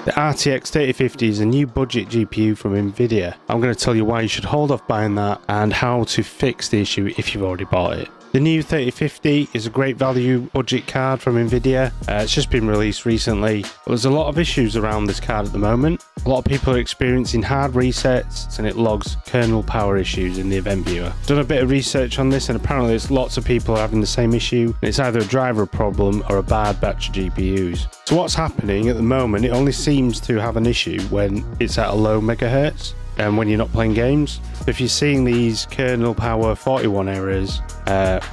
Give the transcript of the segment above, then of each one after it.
The RTX 3050 is a new budget GPU from nvidia. I'm going to tell you why you should hold off buying that and how to fix the issue if you've already bought it. The new 3050 is a great value budget card from nvidia. It's just been released recently. There's a lot of issues around this card at the moment. A lot of people are experiencing hard resets and it logs Kernel-power issues in the event viewer. I've done a bit of research on this and apparently there's lots of people having the same issue. It's either a driver problem or a bad batch of GPUs. So what's happening at the moment, it only seems to have an issue when it's at a low megahertz and when you're not playing games. If you're seeing these Kernel-power 41 errors,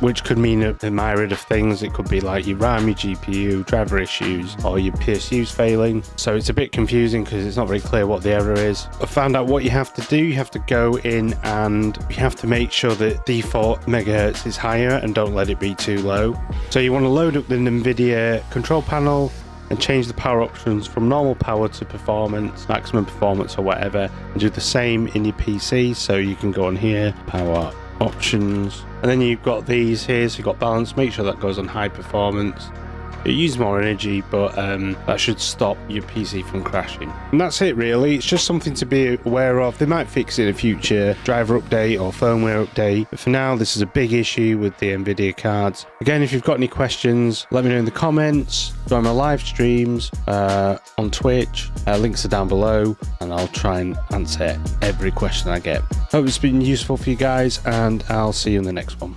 which could mean a myriad of things. It could be like your RAM, your GPU, driver issues, or your PSU's failing. So it's a bit confusing because it's not very clear what the error is. I found out what you have to do. You have to go in and you have to make sure that default megahertz is higher and don't let it be too low. So you want to load up the nvidia control panel and change the power options from normal power to performance, maximum performance or whatever, and do the same in your PC. So you can go on here, power options, and then you've got these here, so you've got balance, make sure that goes on high performance. It uses more energy, but that should stop your PC from crashing. And that's it really. It's just something to be aware of. They might fix it in a future driver update or firmware update, but for now this is a big issue with the nvidia cards. Again, if you've got any questions, let me know in the comments. Join my live streams on Twitch. Links are down below and I'll try and answer every question I get. Hope it's been useful for you guys and I'll see you in the next one.